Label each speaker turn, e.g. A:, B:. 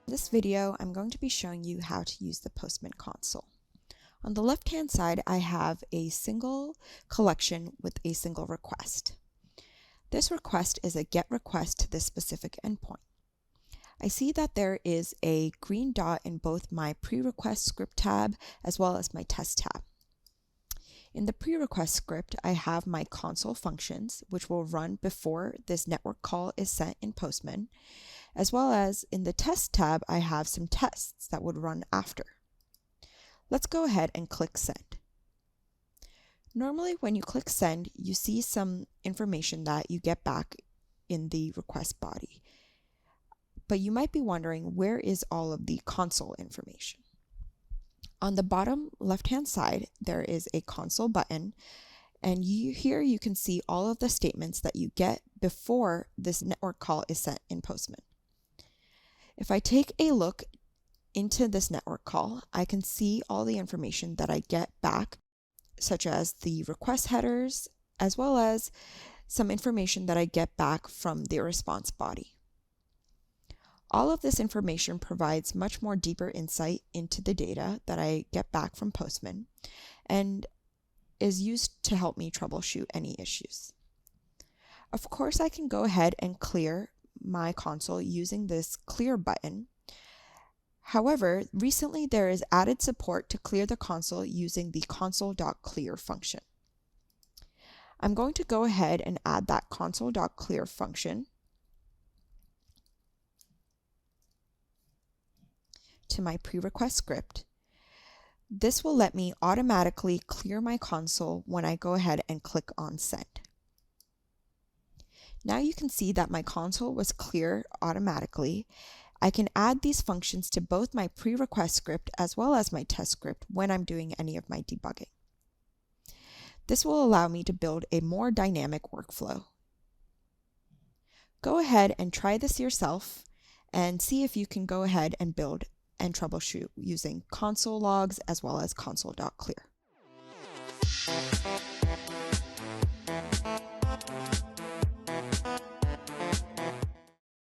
A: In this video, I'm going to be showing you how to use the Postman console. On the left-hand side, I have a single collection with a single request. This request is a GET request to this specific endpoint. I see that there is a green dot in both my pre-request script tab as well as my test tab. In the pre-request script, I have my console functions, which will run before this network call is sent in Postman, as well as in the test tab, I have some tests that would run after. Let's go ahead and click send. Normally, when you click send, you see some information that you get back in the request body. But you might be wondering, where is all of the console information? On the bottom left-hand side, there is a console button, and here you can see all of the statements that you get before this network call is sent in Postman. If I take a look into this network call, I can see all the information that I get back, such as the request headers, as well as some information that I get back from the response body. All of this information provides much more deeper insight into the data that I get back from Postman and is used to help me troubleshoot any issues. Of course, I can go ahead and clear my console using this clear button. However, recently there is added support to clear the console using the console.clear function. I'm going to go ahead and add that console.clear function to my pre-request script. This will let me automatically clear my console when I go ahead and click on send. Now you can see that my console was clear automatically. I can add these functions to both my pre-request script as well as my test script when I'm doing any of my debugging. This will allow me to build a more dynamic workflow. Go ahead and try this yourself and see if you can go ahead and build and troubleshoot using console logs as well as console.clear.